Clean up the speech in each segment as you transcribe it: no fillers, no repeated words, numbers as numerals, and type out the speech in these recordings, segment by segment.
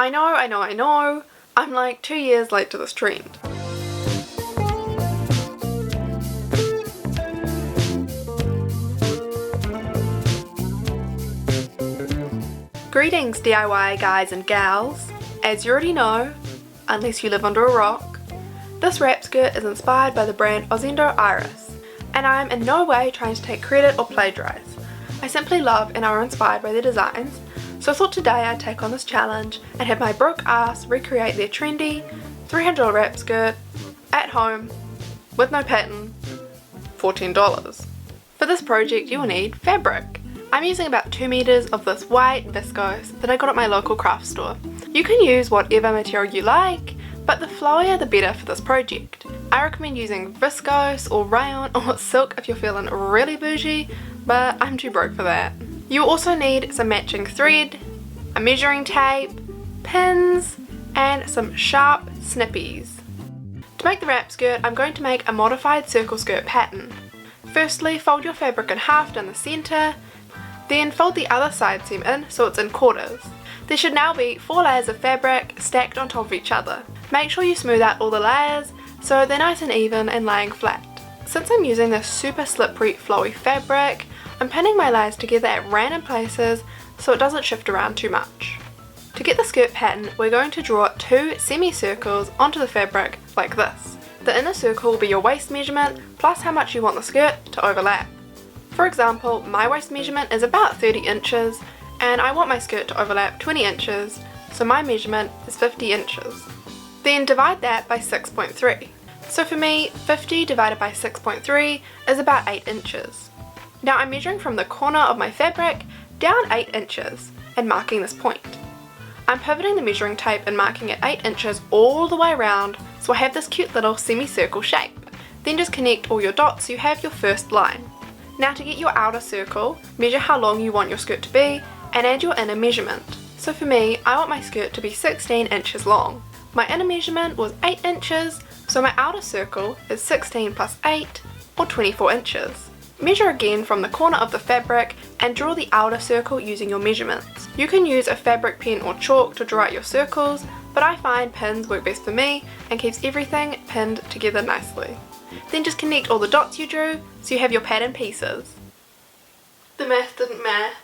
I know. I'm like 2 years late to this trend. Greetings DIY guys and gals. As you already know, unless you live under a rock, this wrap skirt is inspired by the brand Orseund Iris, and I am in no way trying to take credit or plagiarise. I simply love and are inspired by their designs, so I thought today I'd take on this challenge and have my broke ass recreate their trendy $300 wrap skirt at home with no pattern for $10. For this project you will need fabric. I'm using about 2 meters of this white viscose that I got at my local craft store. You can use whatever material you like, but the flowier the better for this project. I recommend using viscose or rayon or silk if you're feeling really bougie, but I'm too broke for that. You will also need some matching thread, a measuring tape, pins, and some sharp snippies. To make the wrap skirt, I'm going to make a modified circle skirt pattern. Firstly, fold your fabric in half down the centre, then fold the other side seam in so it's in quarters. There should now be 4 layers of fabric stacked on top of each other. Make sure you smooth out all the layers so they're nice and even and laying flat. Since I'm using this super slippery flowy fabric, I'm pinning my layers together at random places so it doesn't shift around too much. To get the skirt pattern, we're going to draw 2 semicircles onto the fabric like this. The inner circle will be your waist measurement plus how much you want the skirt to overlap. For example, my waist measurement is about 30 inches and I want my skirt to overlap 20 inches, so my measurement is 50 inches. Then divide that by 6.3. So for me, 50 divided by 6.3 is about 8 inches. Now I'm measuring from the corner of my fabric down 8 inches and marking this point. I'm pivoting the measuring tape and marking it 8 inches all the way around so I have this cute little semicircle shape. Then just connect all your dots so you have your first line. Now to get your outer circle, measure how long you want your skirt to be and add your inner measurement. So for me, I want my skirt to be 16 inches long. My inner measurement was 8 inches, so my outer circle is 16 plus 8 or 24 inches. Measure again from the corner of the fabric and draw the outer circle using your measurements. You can use a fabric pen or chalk to draw out your circles, but I find pins work best for me and keeps everything pinned together nicely. Then just connect all the dots you drew so you have your pattern pieces. The math didn't math.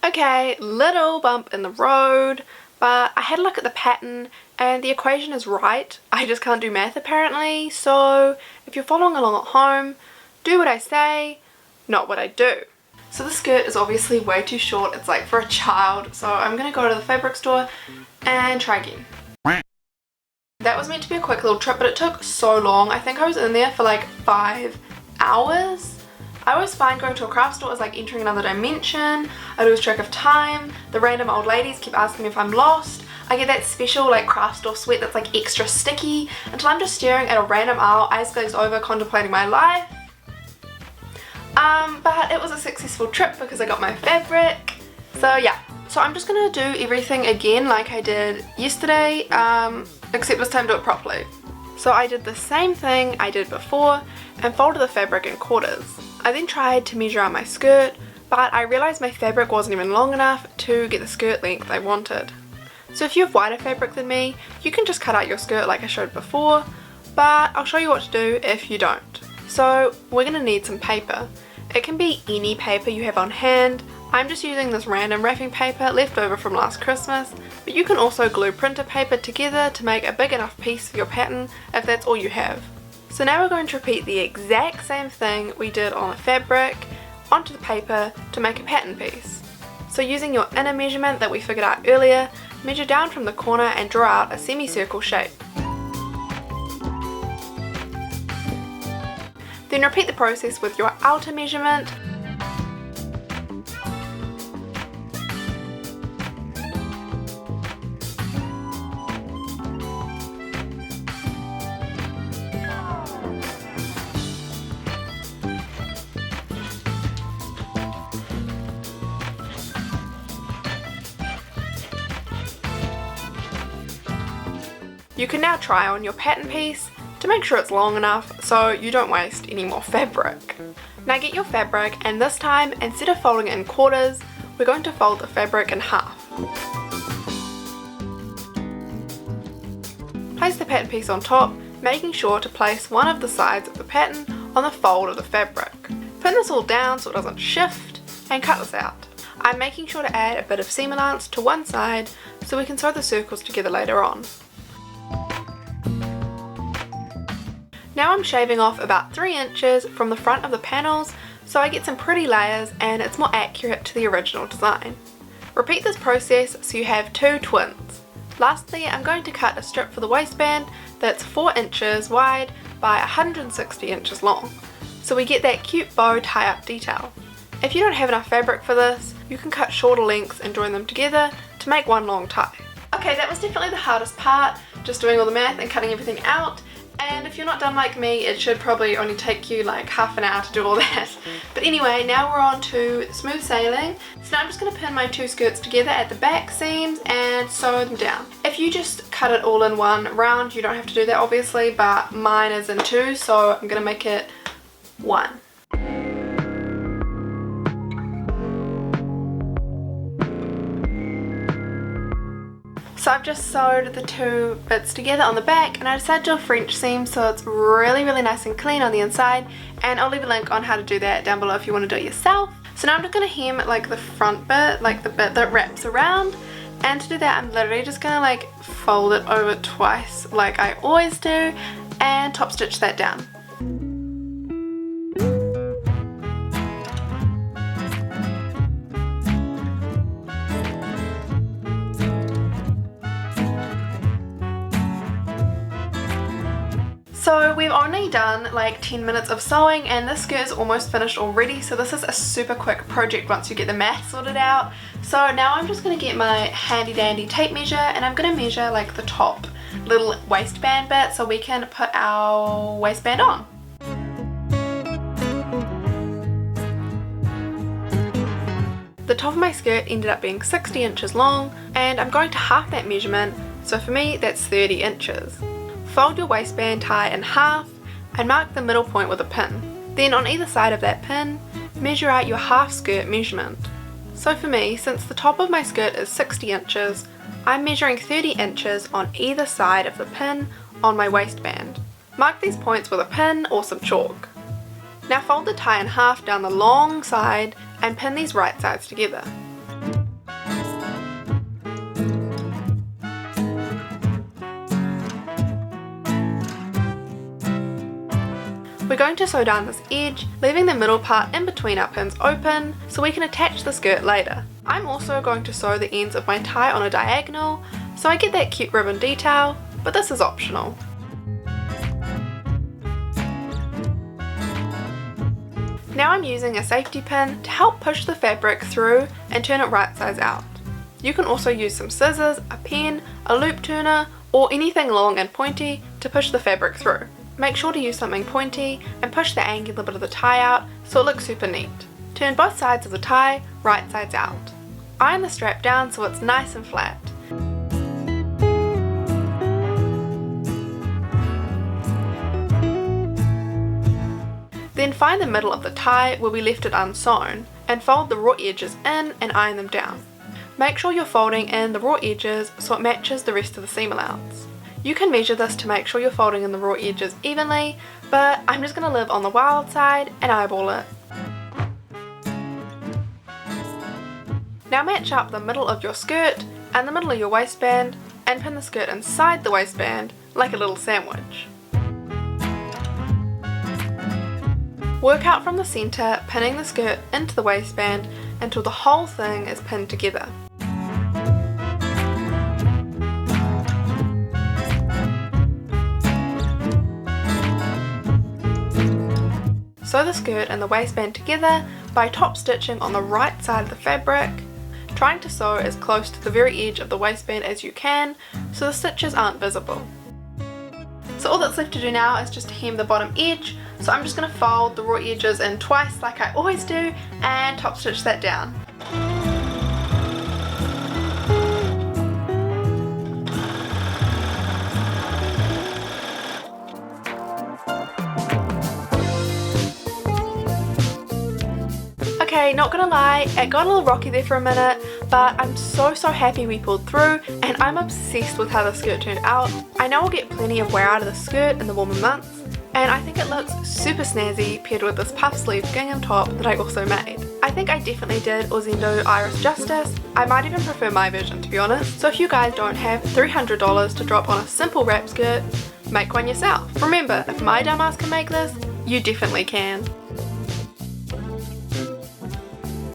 Okay, little bump in the road, but I had a look at the pattern and the equation is right. I just can't do math apparently, so if you're following along at home, do what I say, not what I do. So this skirt is obviously way too short, it's like for a child, so I'm gonna go to the fabric store and try again. That was meant to be a quick little trip, but it took so long. I think I was in there for like 5 hours. I always find going to a craft store is like entering another dimension. I lose track of time. The random old ladies keep asking me if I'm lost. I get that special like craft store sweat that's like extra sticky until I'm just staring at a random aisle, eyes glazed over, contemplating my life. But it was a successful trip because I got my fabric. So yeah. So I'm just gonna do everything again like I did yesterday, except this time do it properly. So I did the same thing I did before and folded the fabric in quarters. I then tried to measure out my skirt, but I realised my fabric wasn't even long enough to get the skirt length I wanted. So if you have wider fabric than me, you can just cut out your skirt like I showed before, but I'll show you what to do if you don't. So we're going to need some paper. It can be any paper you have on hand. I'm just using this random wrapping paper left over from last Christmas, but you can also glue printer paper together to make a big enough piece for your pattern if that's all you have. So now we're going to repeat the exact same thing we did on the fabric onto the paper to make a pattern piece. So using your inner measurement that we figured out earlier, measure down from the corner and draw out a semicircle shape. Then repeat the process with your outer measurement. You can now try on your pattern piece to make sure it's long enough so you don't waste any more fabric. Now get your fabric, and this time instead of folding it in quarters, we're going to fold the fabric in half. Place the pattern piece on top, making sure to place one of the sides of the pattern on the fold of the fabric. Pin this all down so it doesn't shift, and cut this out. I'm making sure to add a bit of seam allowance to one side so we can sew the circles together later on. Now I'm shaving off about 3 inches from the front of the panels so I get some pretty layers and it's more accurate to the original design. Repeat this process so you have 2 twins. Lastly, I'm going to cut a strip for the waistband that's 4 inches wide by 160 inches long, so we get that cute bow tie-up detail. If you don't have enough fabric for this, you can cut shorter lengths and join them together to make one long tie. Okay, that was definitely the hardest part, just doing all the math and cutting everything out. And if you're not done like me, it should probably only take you like half an hour to do all that. But anyway, now we're on to smooth sailing. So now I'm just going to pin my 2 skirts together at the back seams and sew them down. If you just cut it all in one round, you don't have to do that obviously, but mine is in 2, so I'm going to make it 1. So I've just sewed the 2 bits together on the back, and I decided to do a French seam so it's really nice and clean on the inside, and I'll leave a link on how to do that down below if you want to do it yourself. So now I'm just going to hem like the front bit, like the bit that wraps around, and to do that I'm literally just going to like fold it over twice like I always do and top stitch that down. So we've only done like 10 minutes of sewing and this skirt is almost finished already, so this is a super quick project once you get the math sorted out. So now I'm just going to get my handy dandy tape measure and I'm going to measure like the top little waistband bit so we can put our waistband on. The top of my skirt ended up being 60 inches long and I'm going to half that measurement, so for me that's 30 inches. Fold your waistband tie in half and mark the middle point with a pin. Then on either side of that pin, measure out your half skirt measurement. So for me, since the top of my skirt is 60 inches, I'm measuring 30 inches on either side of the pin on my waistband. Mark these points with a pin or some chalk. Now fold the tie in half down the long side and pin these right sides together. We're going to sew down this edge, leaving the middle part in between our pins open so we can attach the skirt later. I'm also going to sew the ends of my tie on a diagonal so I get that cute ribbon detail, but this is optional. Now I'm using a safety pin to help push the fabric through and turn it right size out. You can also use some scissors, a pen, a loop turner, or anything long and pointy to push the fabric through. Make sure to use something pointy and push the angular bit of the tie out so it looks super neat. Turn both sides of the tie right sides out. Iron the strap down so it's nice and flat. Then find the middle of the tie where we left it unsewn and fold the raw edges in and iron them down. Make sure you're folding in the raw edges so it matches the rest of the seam allowance. You can measure this to make sure you're folding in the raw edges evenly, but I'm just going to live on the wild side and eyeball it. Now match up the middle of your skirt and the middle of your waistband and pin the skirt inside the waistband like a little sandwich. Work out from the centre, pinning the skirt into the waistband until the whole thing is pinned together. Sew the skirt and the waistband together by top stitching on the right side of the fabric, trying to sew as close to the very edge of the waistband as you can so the stitches aren't visible. So all that's left to do now is just to hem the bottom edge, so I'm just going to fold the raw edges in twice like I always do and top stitch that down. Okay, not gonna lie, it got a little rocky there for a minute, but I'm so happy we pulled through, and I'm obsessed with how the skirt turned out. I know I'll get plenty of wear out of the skirt in the warmer months, and I think it looks super snazzy paired with this puff sleeve gingham top that I also made. I think I definitely did Orseund Iris justice. I might even prefer my version, to be honest. So if you guys don't have $300 to drop on a simple wrap skirt, make one yourself. Remember, if my dumbass can make this, you definitely can.